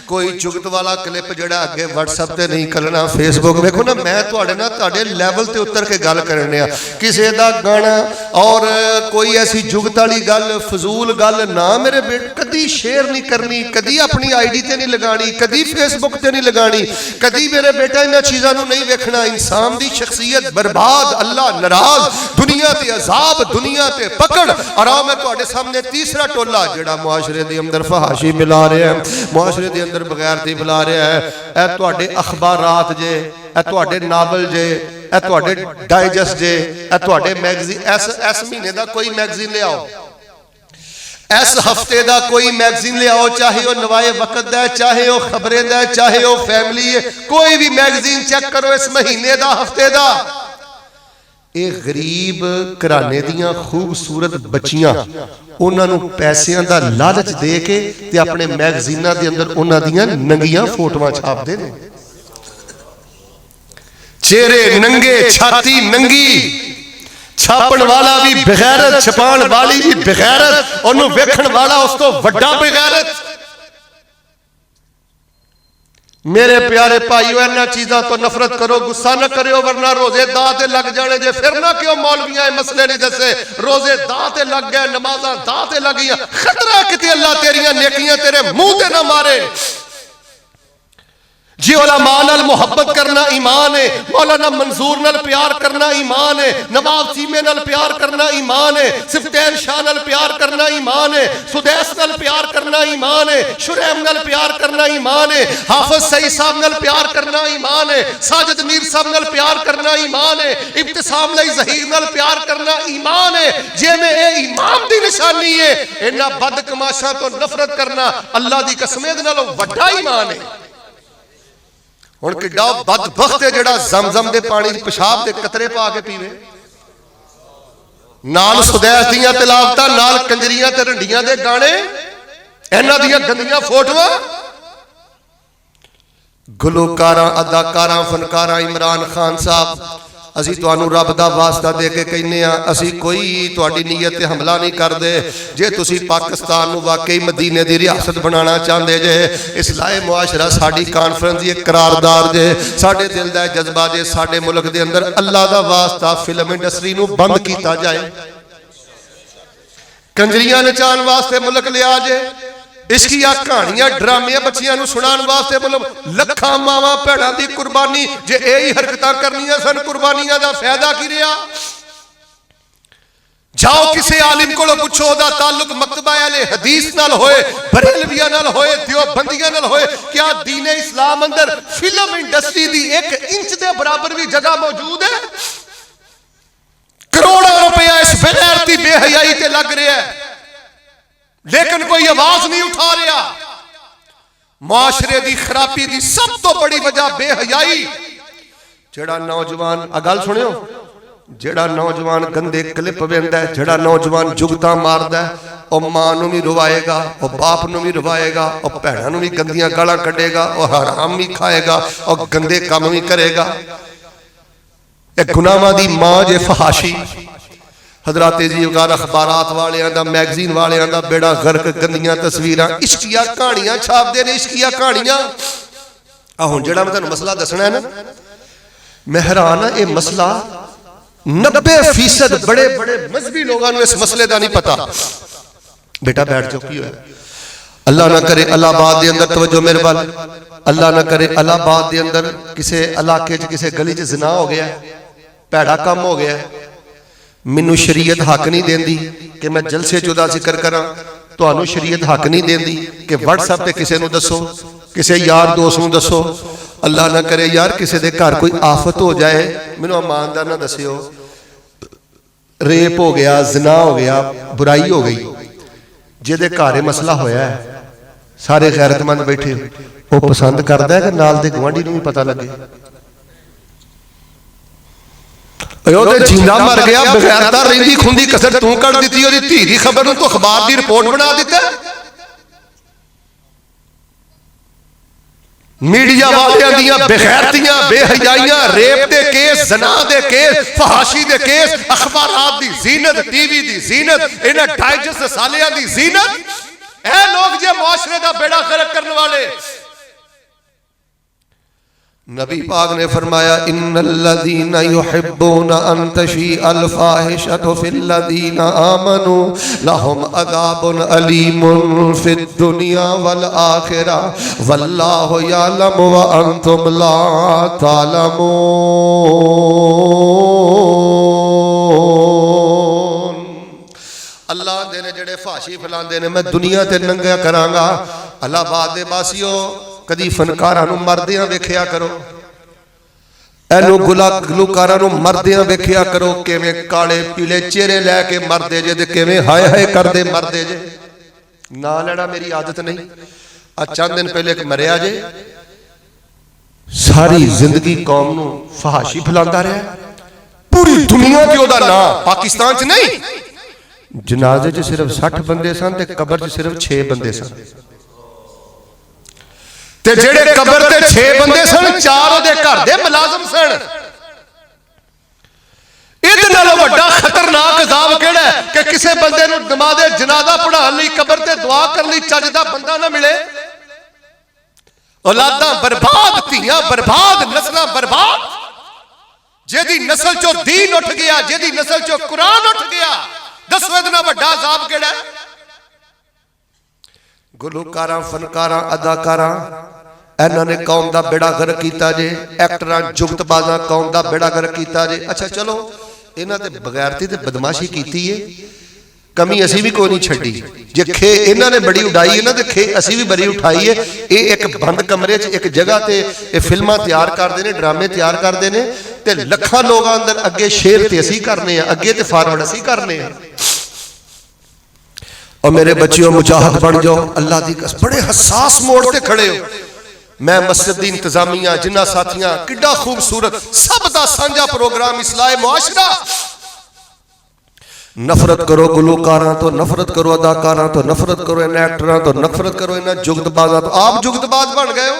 कोई जुगत वाला क्लिप जिहड़ा अगे WhatsApp ते नहीं करना, फेसबुक देखो ना, मैं तुहाडे नाल तुहाडे लैवल ते उतर के गल करने आ। किसी दा गाना और कोई ऐसी जुगत वाली गल फजूल गल ना मेरे बेटे कदी शेयर नहीं करनी, कदी अपनी ID ते नहीं लगानी, कदी फेसबुक ते नहीं लगानी, कदी मेरे बेटा इन्हां चीज़ां नूं नहीं वेखना। इंसान दी शख्सियत बर्बाद, अल्लाह नाराज, दुनिया ते अजाब, दुनिया ते पकड़। और आओ मैं तुहाडे सामने तीसरा टोला जिहड़ा मुआशरे दे अंदर फहाशी मिला रहा है, मुआशरे दे अंदर बगैरती फैला रहा है, ए तुहाडे अखबारात जे, ए तुहाडे नावल जे, ए तुहाडे डाइजेस्ट जे, ए तुहाडे मैगजीन। इस महीने दा कोई मैगजीन ले आओ, इस हफ्ते दा कोई मैगजीन ले आओ, चाहे वह नवाए वक्त दा, चाहे वह खबरें दा, चाहे वह फैमिली है, कोई भी मैगजीन चेक करो इस महीने दा, हफ्ते दा। ये गरीब घराने दियां खूबसूरत बच्चियां उन्हां नूं पैसिਆਂ दा लालच दे के ते अपने मैगजीनां दे अंदर उन्हां दियां नंगियां फोटोआं छापदे ने। चेहरे नंगे, छाती नंगी, छापण वाला भी बेगैरत, छपाण वाली भी बेगैरत, ओनू वेखण वाला उस तो वड्डा बेगैरत। मेरे प्यारे भाईओ, इन्हां चीज़ों तो नफरत करो, गुस्सा न करो, वरना रोजे दां ते लग जाने जे। फिर ना क्यों मौलवियां मसले नहीं दसे, रोजे दां ते लग गए, नमाज़ां दां ते लग गईयां, खतरा किते अल्लाह तेरियां नेकियां तेरे मुंह ते ना मारे। जी उलमा नाल मुहब्बत करना ईमान है, मौलाना मंसूर नाल प्यार करना ईमान है, नवाब सीमे नाल प्यार करना ईमान है, सिफ्तैन शाह नाल प्यार करना ईमान है, सुदैस नाल प्यार करना ईमान है, शुरैम नाल प्यार करना ईमान है, हाफिज सईद साहब नाल प्यार करना ईमान है, साजिद मीर साहब नाल प्यार करना ईमान है, इब्तिसाम लई ज़हीर नाल प्यार करना ईमान है। जिवें ये ईमान दी निशानी है, इन्हां बदकमाशां तो नफरत करना अल्लाह दी कसम इहदे नालों वड्डा ईमान है। हुण किड्डा बदबख्त है जिहड़ा ज़मज़म दे पानी पेशाब दे कतरे पा के पीवे, नाल सुदैस दियां तिलावतां, नाल कंजरियां ते रंडियां दे गाने, इन्हां दियां गंदियां फोटोआं। गुलकारां, अदाकारां, फनकारां, इमरान खान साहब, असी तुहानू रब दा वास्ता दे के कहने आ, असी कोई तुहाडी नीयत ते हमला नहीं करदे। जे तुसी पाकिस्तान नू वाकई मदीने दी रियासत बनाना चाहते जे, इस्लाही मुआशरा साडी कॉन्फ्रेंस दी एक करारदार जे, साडे दिल दा जज्बा जे, साडे मुल्क दे अंदर अल्लाह दा वास्ता फिल्म इंडस्ट्री नू बंद कीता जाए, कंजरियां नचाण वास्ते मुल्क लिया जे, इश्किया कहानियां ड्रामे बच्चियां नू सुनाण वास्ते मतलब लखां मावां भैणां दी कुर्बानी। जे यही हरकतां करनियां सन, कुर्बानियां दा फायदा की रहा? जाओ किसी आलिम कोलों पूछो, ओदा ताल्लुक मकतबा अहले हदीस नाल होए, बरेलवियां नाल होए, देवबंदियां नाल होए, क्या दीन इस्लाम अंदर फिल्म इंडस्ट्री दी 1 इंच दे बराबर भी जगह मौजूद है? करोड़ों रुपया इस बेगैरती बेहयाई ते लग रहा है, लेकिन कोई आवाज नहीं उठा रहा। मुआशरे दी खराबी दी सब तो बड़ी वजह बेहयाई। जेड़ा नौजवान गल सुनियो, जेड़ा नौजवान गंदे क्लिप वेंदा है, जेड़ा नौजवान जुगतां मारदा है, वह मां नूं भी रुवाएगा, वह बाप नूं भी रुवाएगा, वह भैणां नूं भी गंदियां गालां कढेगा, वह हराम भी खाएगा और गंदे काम भी करेगा। एक गुनाहां दी मां जे फहाशी। हजराते जी उगार अखबारात वालियां दा, मैगजीन वालियां दा बेड़ा गर्क, गंदियां तस्वीरां, इश्किया कहानियां छापदे ने, इश्किया कहानियां। हुण जेड़ा मैं तुहानूं मसला दसना है ना, मैं हैरान हां, ये मसला 90% बड़े बड़े मजहबी लोगों को इस मसले का नहीं पता। बेटा बैठ जाओ, की होया? अल्लाह ना करे इलाहाबाद के अंदर, तवज्जो मेरे वाल, अल्लाह ना करे इलाहाबाद के अंदर किसी इलाके च, किसी गली च ज़िना हो गया, भैड़ा काम हो गया, मैनू शरीयत हक नहीं देंदी कि मैं जलसे च उहदा जिक्र करा, तुहानू शरीयत हक नहीं देंदी कि WhatsApp पे किसी नूं दसो, किसी यार दोस्त नूं दसो। अल्लाह ना करे यार किसी दे घर कोई आफत हो जाए, मैनू ईमानदार ना दसियो, रेप हो गया, ज़िना हो गया, बुराई हो गई, जिहदे घर मसला होया है, सारे गैरतमंद बैठे, वो पसंद करता है कि नाल दे गुआंढी नूं भी पता लगे? जिंदा मर गया, बगैरता रहिंदी खुंदी कसर तू कढ़ दी, ओदी धी दी खबर नूं तू अखबार दी रिपोर्ट बना दिता। मीडिया वालियां दियां बेगैरतियां, बेहयाइयां, रेप दे केस, ज़ना दे केस, फहाशी दे केस, अखबारात दी जीनत, टीवी दी जीनत, इन्हां डाइजेस्ट सालियां दी जीनत। ए लोग जे मुआशरे दा बेड़ा गर्क करने वाले, नबी पाक ने फरमाया इन्नल्लज़ीना युहिब्बूना अन तशीअल फाहिशतु फिल्लज़ीना आमनू लहुम अज़ाबुन अलीमुन फिद दुनिया वल आखिरा वल्लाहु यअलमु व अंतुम ला तालमून। अल्लाह दे ने जेड़े फाशी फैलांदे ने मैं दुनिया ते नंगा करांगा। अल्लाहबाद दे बासियो कदी फनकारां नूं मरदियां वेखिया करो, एनू गुलकारां नूं मरदियां वेखिया करो, किवें काले पीले चेहरे लैके मरदे जे ते किवें हाय हाय करदे मरदे जे। ना लेना मेरी आदत नहीं। आज चंद दिन पहले एक मरिया जे, सारी जिंदगी कौम नूं फहाशी फैलांदा रहा, पूरी दुनिया च ओहदा नां, पाकिस्तान च नहीं। जनाजे च सिर्फ 60 बंदे सन ते कबर च सिर्फ 6 बंदे सन। ते जेड़े कबर ते 6 बंदे सन, 4 ओहदे घर दे मुलाजम सन। इहदे नालों वड्डा खतरनाक अजाब किहड़ा है कि किसी बंदे नूं नमाज़े जनाजा पढ़ाउण लई कबर ते दुआ करन लई चज दा बंदा ना मिले। औलादां बर्बाद, धीआं बर्बाद, नस्लां बर्बाद। जेदी नस्ल चों दीन उठ गया, जेदी नस्ल चों कुरान उठ गया, दसो इहदे नाल वड्डा अजाब किहड़ा है? गुलकारां, फनकारां, अदाकारां, इन्हां ने कौम दा बेड़ा गर्क कीता जे। एक्टरां, जुगतबाजां कौम दा बेड़ा गर्क कीता जे। अच्छा चलो, इन्हां ते बगैरती ते बदमाशी कीती है, कमी असी भी कोई नहीं छड्डी। जे खे इन्हां ने बड़ी उड़ाई है ना, ते खे असी भी बड़ी उठाई है। ये एक बंद कमरे च एक जगह ते ये फिल्मां तैयार करते हैं, ड्रामे तैयार करते हैं, ते लखां लोग अंदर अगे शेर ते असी करने, अगे ते फॉरवर्ड असी करने। और मेरे बच्चों मुजाहिद बन जाओ, अल्लाह दी कसम बड़े हसास मोड़ ते खड़े हो। मैं मस्जिद दी इंतजामिया जिन्ना साथियां किड्डा खूबसूरत सब दा सांझा प्रोग्राम इस्लाह मुआशरा। नफरत करो गुलकारां तो, नफरत करो अदाकारां तो, नफरत करो इन एक्टरां तो, नफरत करो इन जुगतबाजां तो। आप जुगतबाज बन गए हो।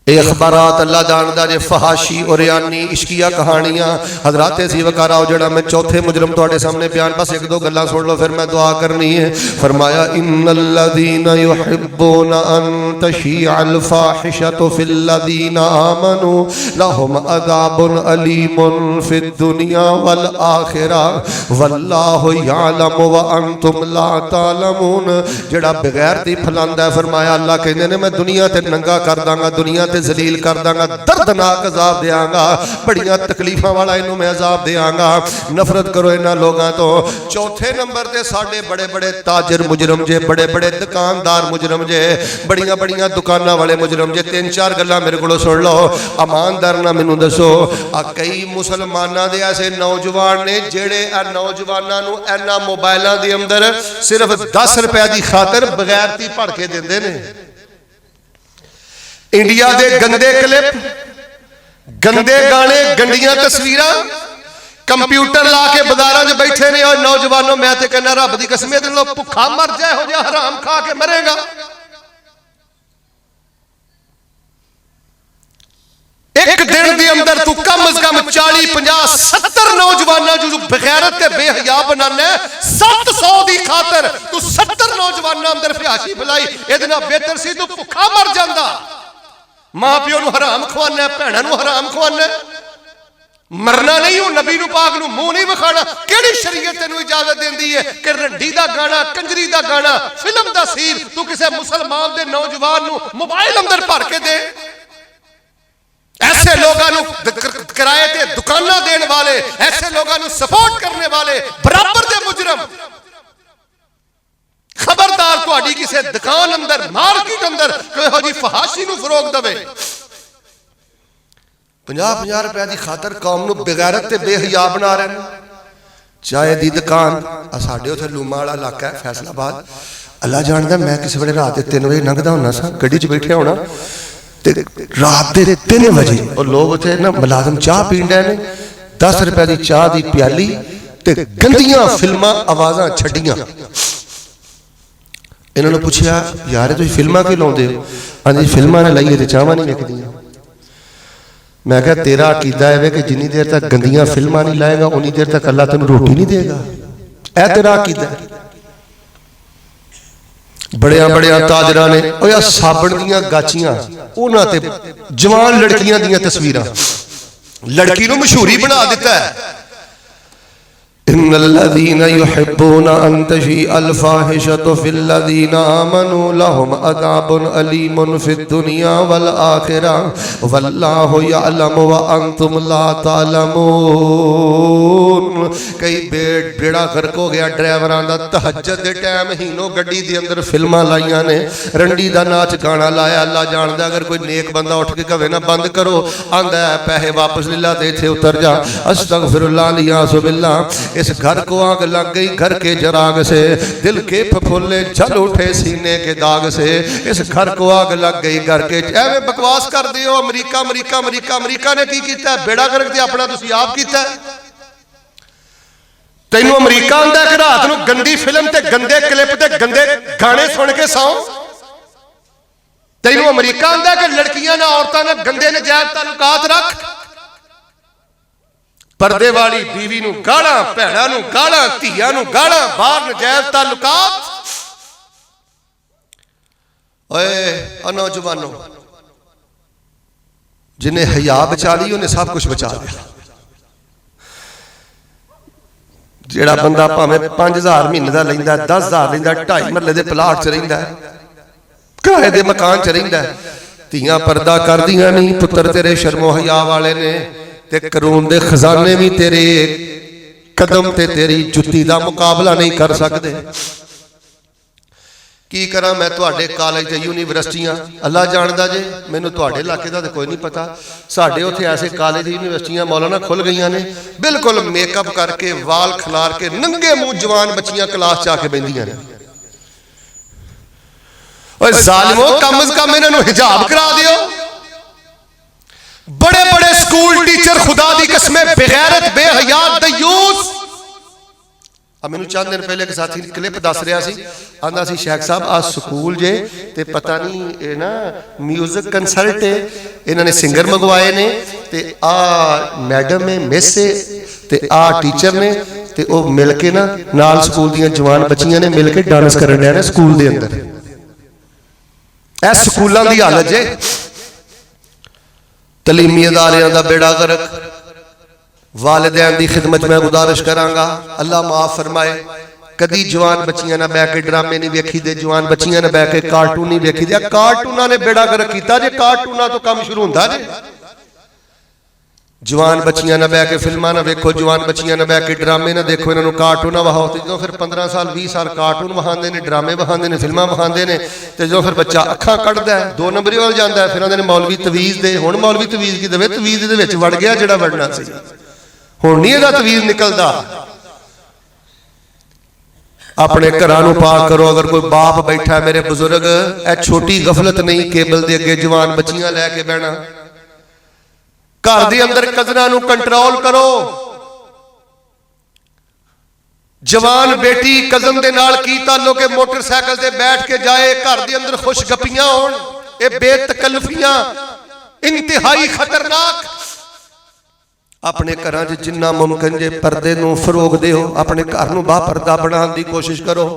ये अखबारात अल्लाह जानदा जे फहाशी और यानी इश्किया कहानियां हजरात सी वकारा जड़ा मैं चौथे मुजरम तुहाडे सामने बयान, बस एक दो गल्लां सुन लो फिर मैं दुआ करनी है। फरमाया इन्नल्लज़ीना युहिब्बूना अन तशीअल फाहिशतु फिल्लज़ीना आमनू लहुम अज़ाबुन अलीमुन फिद दुनिया वल आखिरा वल्लाहु यअलमु व अंतुम ला तालमून। जेड़ा बगैरती फैलांदा है, फरमाया अल्लाह कहंदे ने मैं दुनिया ते नंगा कर दांगा, दुनिया जलील कर दांगा, दर्दनाक अजाब देंगा, बड़िया तकलीफां वाला इनू मैं अजाब देंगा। नफरत करो इन्हां लोगों तो। चौथे नंबर ते साडे बड़े बड़े ताजर मुजरम जे, बड़े बड़े दुकानदार मुजरम जे, बड़िया बड़िया दुकानां वाले मुजरम जे। 3-4 गल्लां मेरे कोलों सुन लो, ईमानदार ना मैनू दसो। कई मुसलमानां दे ऐसे नौजवान ने जेड़े नौजवानां नू इन्हां मोबाइलां दे अंदर सिर्फ 10 रुपए की खातर बगैरती भर के दिंदे ने। इंडिया दे गंदे क्लिप, गंदे गाने, गंदियां तस्वीरां, कंप्यूटर ला के बाजारां च बैठे ने। और नौजवानों मैं ते कहना रब दी कसम इहदे नालों भुखा मर जाए, हो जा हराम खा के मरेगा। एक दिन के अंदर तू कम से कम 40, 50, 70 नौजवानों जो बगैरत ते बेहया बनाना, 700 की खातर तू 70 नौजवानों अंदर फहाशी फैलाई। इहदे नाल बेहतर सी तू भुखा मर जांदा। मां प्यो नूं हराम खवाना, भैणां नूं हराम खवाना, मरना नहीं। हूं नबी नूं पाक नूं मुंह नहीं विखाना। किहड़ी शरीयत तैनूं इजाजत देंदी है कि रंडी दा गाना, कंजरी दा गाना, फिल्म दा सीन तू किसी मुसलमान दे नौजवान नूं मोबाइल अंदर भर के दे? ऐसे लोगों नूं किराए ते दुकानां देण वाले, ऐसे लोगों नूं सपोर्ट करने वाले बराबर दे मुजरम। खबरदार तुहाडी किसी दुकान अंदर, मार्केट अंदर कोई जी फहाशी नूं फरोग दवे। 50-50 रुपए की खातर कौम नूं बेगैरत ते बेहया बना रहे हैं। चाय दी दुकान साडे उत्थे लूमा वाला इलाका है फैसलाबाद, अल्लाह जानदा मैं किस वेले रात के 3 बजे लंघदा हुंदा सा, गड्डी च बैठे होना ते रात के 3 बजे और लोग उत्थे ना मुलाजम चाह पीण डे ने। 10 रुपए की चाह की प्याली ते गंदियां फिल्मां आवाज़ां छड्डियां। इन्होंने पूछा यार तुम फिल्मां क्यों लाते हो? हाँ जी फिल्मां ने लाइए तो चाहवां नहीं विकदियां। मैं क्या तेरा अकीदा है कि जिन्नी देर तक गंदियां फिल्मां नहीं लाएगा उन्नी देर तक अल्लाह तेन रोटी नहीं देगा। ऐ तेरा अकीदा है। बड़िया बड़िया ताजरा ने यार साबण दियां गाचियां उन्हां ते जवान लड़कियां दियां तस्वीरां लड़की नूं मशहूरी बना दिता है। इन्नल्लज़ीना युहिब्बूना अन तशीअल फ़ाहिशतु फ़िल्लज़ीना आमनू लहुम अज़ाबुन अलीमुन फ़िद्दुनिया वल आखिरह वल्लाहु यअलमु व अंतुम ला तालमून। कई बेड़ा गर्क हो गया ड्राइवरां दा तहज्जुद दे टाइम हीनो गड्डी दे अंदर फिल्मां लाइयां ने रंडी दा नाच गाना लाया। अल्लाह जानदा अगर कोई नेक बंदा उठ के कहे ना बंद करो आंदा है पैसे वापस ले ला ते इत्थे उतर जा। अस्तगफिरुल्लाह लियासु बिल्लाह। इस घर को आग लग गई घर के जराग से दिल के फफोले जल उठे सीने के दाग से। इस घर को आग लग गई घर के एवें बकवास कर दियो अमरीका अमरीका अमरीका अमरीका ने की कीता बेड़ा गर्क ते अपना तुसीं आप कीता। तैनू अमरीका आंदा कि रात नूं गंदी फिल्म ते गंदे क्लिप ते गंदे गाने सुन के सौ। तैनू अमरीका आंदा कि लड़कियां ना औरतां नाल गंदे नजायज ताल्लुकात रख। पर्दे वाली बीवी नूं गालां भैणां नूं गालां धीआं नूं गालां बाहर नजायज ताल्लुकात। ओए नौजवानों जिन्हें हया बचा ली उन्हें सब कुछ बचा लिया। जेड़ा बंदा भावें 5000 महीने का लैंदा 10,000 लैंदा 2.5 मरले के प्लाट च रहिंदा किराए के मकान च रहिंदा धीआं पर्दा करदियां नहीं पुत्र तेरे शर्मो हया वाले ने ते कानून दे खजाने भी तेरे कदम ते तेरी जुत्ती का मुकाबला नहीं कर सकते। की करा मैं तुहाडे कॉलेज ते यूनीवर्सिटियां अल्लाह जानदा जे मैनूं तुहाडे इलाके दा कोई नहीं पता। साडे उत्थे ऐसे कॉलेज यूनीवर्सिटियां मौलाना खुल गईयां ने बिल्कुल मेकअप करके वाल खिलार के नंगे मुंह जवान बच्चियां क्लास च आके बहिंदियां ने। ओए ज़ालिमो कम अज कम इन्हां नूं हिजाब करा दिओ। बड़े बड़े स्कूल टीचर खुदा दी कसमें बेगैरत बेहयात दयूस। मैनू चंद दिन पहले एक साथी क्लिप दस रहा सी आंदा सी शेख साहब आ स्कूल जे ते पता नहीं ये ना म्यूजिक कंसर्ट है इन्होंने सिंगर मंगवाए ने ते आ मैडम है मिस है ते आ टीचर ने ते ओ मिल के ना नाल स्कूल दियां जवान बच्चियां ने मिल के डांस करन डे ने स्कूल दे अंदर। ए स्कूलां दी हालत जे तलीमी अदारियां दा बेड़ा गर्क। वालिदैन की खिदमत में गुजारिश करांगा अल्लाह माफ फरमाए कदी जवान बच्चियां ना बह के ड्रामे नहीं वेखी दे जवान बच्चियां ने बह के कार्टून नहीं वेखी दे। कार्टूना ने बेड़ा गर्क कीता जे कार्टूना तो काम शुरू होंदा जे। जवान बच्चियां ना बह के फिल्मां ना वेखो जवान बच्चियां ना बह के ड्रामे ना देखो इन्होंने कार्टून वहाओ तो जो फिर 15 साल 20 साल कार्टून वहांदे ने ड्रामे वहांदे ने फिल्मां वहांदे ने तो जो फिर बच्चा अखां कढ़दा है 2 नंबरी वाल जांदा है। फिर आंदे ने मौलवी तवीज़ दे हुण मौलवी तवीज़ की देवे तवीज़ दे विच वड़ गया जिहड़ा वड़ना सी हुण नहीं इहदा तवीज़ निकलदा। अपने घरां नूं पाक करो। अगर कोई बाप बैठा है मेरे बुजुर्ग ए छोटी गफलत नहीं केबल दे अगे जवान बच्चियां लैके बहना। घर दे अंदर कज़नां नूं कंट्रोल करो। जवान बेटी कज़न दे नाल की ताल्लुक है मोटरसाइकिल से बैठ के जाए घर दे अंदर खुश गप्पियां होण ये बेतकल्लफियां इंतहाई खतरनाक। अपने घरां च जिन्ना मुमकिन जे पर्दे नूं फरोग दिओ अपने घर नूं बाह पर्दा बनाउण दी कोशिश करो।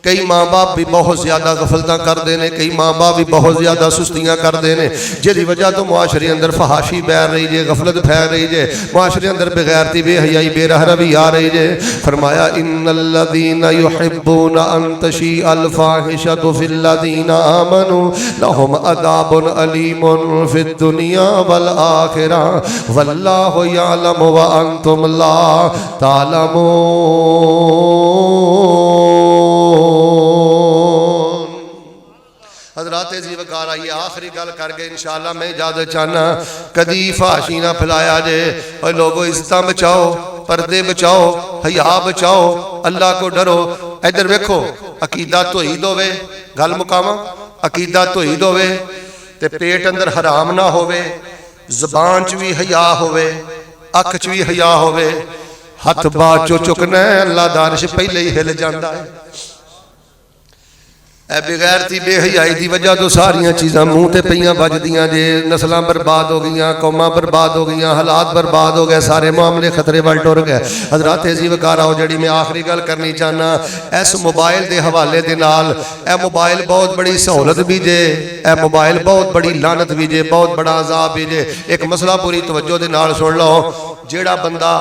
कई माँ बाप भी बहुत ज्यादा गफलतां करते हैं कई माँ बाप भी बहुत ज्यादा सुस्तियां करते हैं जिहदी वजह तो मुआशरे अंदर फहाशी बैर रही जे गफलत फैल रही जे मुआशरे अंदर बेगैरती बेहयाई बेरहरवी आ रही जे। फरमाया इन्नल्लज़ीना युहिब्बूना अन तशीअल फ़ाहिशतु फ़िल्लज़ीना आमनू लहुम अज़ाबुन अलीमुन फ़िद्दुनिया वल आखिरह वल्लाहु यअलमु व अंतुम ला तालमून। हज़रात ज़ीवकार आइए आखिरी गल करके इंशाअल्लाह मैं इजाज़त चाहना कदी फाशी ना फैलाया जे। और लोगों इज्जत बचाओ पर्दे बचाओ हया बचाओ अल्लाह को डरो। इधर वेखो अकीदा तोहीद होवे गल मुकावा अकीदा तोहीद होवे ते पेट अंदर हराम ना होवे ज़बान च भी हया होवे अख च भी हया होवे हथ बाद चो चुकना अल्लाह दा अर्श पहले ही हिल जाता है। बेगैरती बेहयाई की वजह तो सारिया चीज़ां मूँह ते पईयां वजदियां जे, नस्लां बर्बाद हो गई, कौमां बर्बाद हो गई, हालात बर्बाद हो गए, सारे मामले खतरे वाल टुर गए। हजरात जी वकार आओ जी मैं आखिरी गल करनी चाहना, इस मोबाइल के हवाले के नाल यह मोबाइल बहुत बड़ी सहूलत भी जे, यह मोबाइल बहुत बड़ी लानत भी जे, बहुत बड़ा अजाब भी जे। एक मसला पूरी तवज्जो के नाल सुन लो, जेड़ा बंदा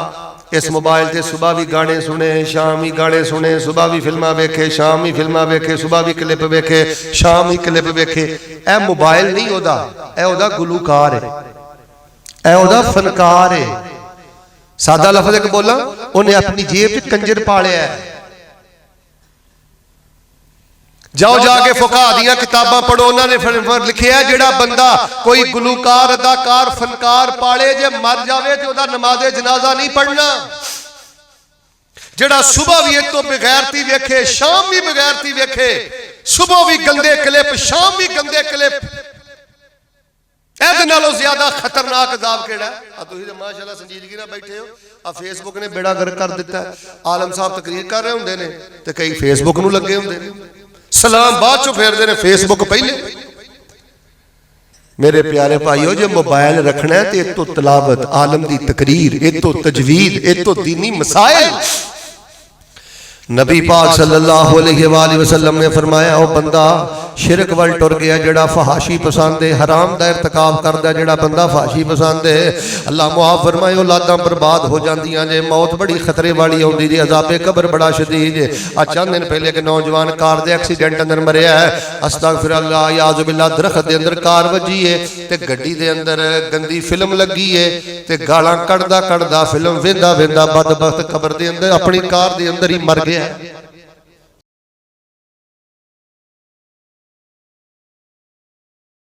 इस मोबाइल से सुबह भी गाने सुने, शाम भी गाने सुने, सुबह भी फिल्मा वेखे, शाम भी फिल्मा वेखे, सुबह भी क्लिप वेखे, शाम भी क्लिप वेखे, ए मोबाइल नहीं ओदा, ए ओदा गुलूकार है, ए ओदा फनकार है। सादा लफ्ज़ एक बोला, उन्हें अपनी जेब च कंजर पालिया है। जाओ जाके फुका दियां किताबां पढ़ो, उन्होंने लिखिया है जेड़ा बंदा कोई गुलूकार अदाकार फनकार पाले जे मर जावे तो उहदा नमाज़े जनाजा नहीं पढ़ना। जेड़ा सुबह भी एक तो बेगैरती वेखे, शाम भी बेगैरती वेखे, सुबह भी गंदे क्लिप, शाम भी गंदे क्लिप, ਇਹਦੇ ਨਾਲੋਂ ਜ਼ਿਆਦਾ ਖਤਰਨਾਕ ਅਜ਼ਾਬ ਕਿਹੜਾ ਆ? ਤੁਸੀਂ ਤੇ ਮਾਸ਼ਾਅੱਲਾ ਸੰਜੀਦਗੀ ਨਾਲ ਬੈਠੇ ਹੋ। ਆ ਫੇਸਬੁੱਕ ਨੇ ਬੇੜਾ ਗਰਕ ਕਰ ਦਿੱਤਾ। ਆਲਮ ਸਾਹਿਬ ਤਕਰੀਰ ਕਰ ਰਹੇ ਹੁੰਦੇ ਨੇ ਤੇ ਕਈ ਫੇਸਬੁੱਕ ਨੂੰ ਲੱਗੇ ਹੁੰਦੇ ਨੇ, सलाम बाद चो फेरते हैं, फेसबुक पहले। मेरे प्यारे भाईओ जो मोबाइल रखना है तो एक तो तलावत आलम की तकरीर, एक तो तजवीद, एक तो दीनी मसाइल। नबी पाक सल्लल्लाहु अलैहि वसल्लम ने फरमाया ओ बंदा शिरक वल टुर गया जेड़ा फहाशी पसंद है, हराम दा इर्तिकाब करदा जेड़ा बंदा फहाशी पसंद है। अल्लाह मुआफ फरमाए औलादां बर्बाद हो जांदियां ने, मौत बड़ी खतरे वाली आउंदी जी, अज़ाबे कब्र बड़ा शदीद है। आज चंद दिन पहले एक नौजवान कार दे एक्सीडेंट अंदर मरिया है, अस्तगफिरुल्लाह याज़ु बिल्लाह। दरख्त दे अंदर कार वजी है ते गड्डी दे अंदर गंदी फिल्म लगी है ते गालां कढ़दा कढ़दा फिल्म वेंदा वेंदा बदबख्त कब्र दे अंदर अपनी कार दे अंदर ही मर गया।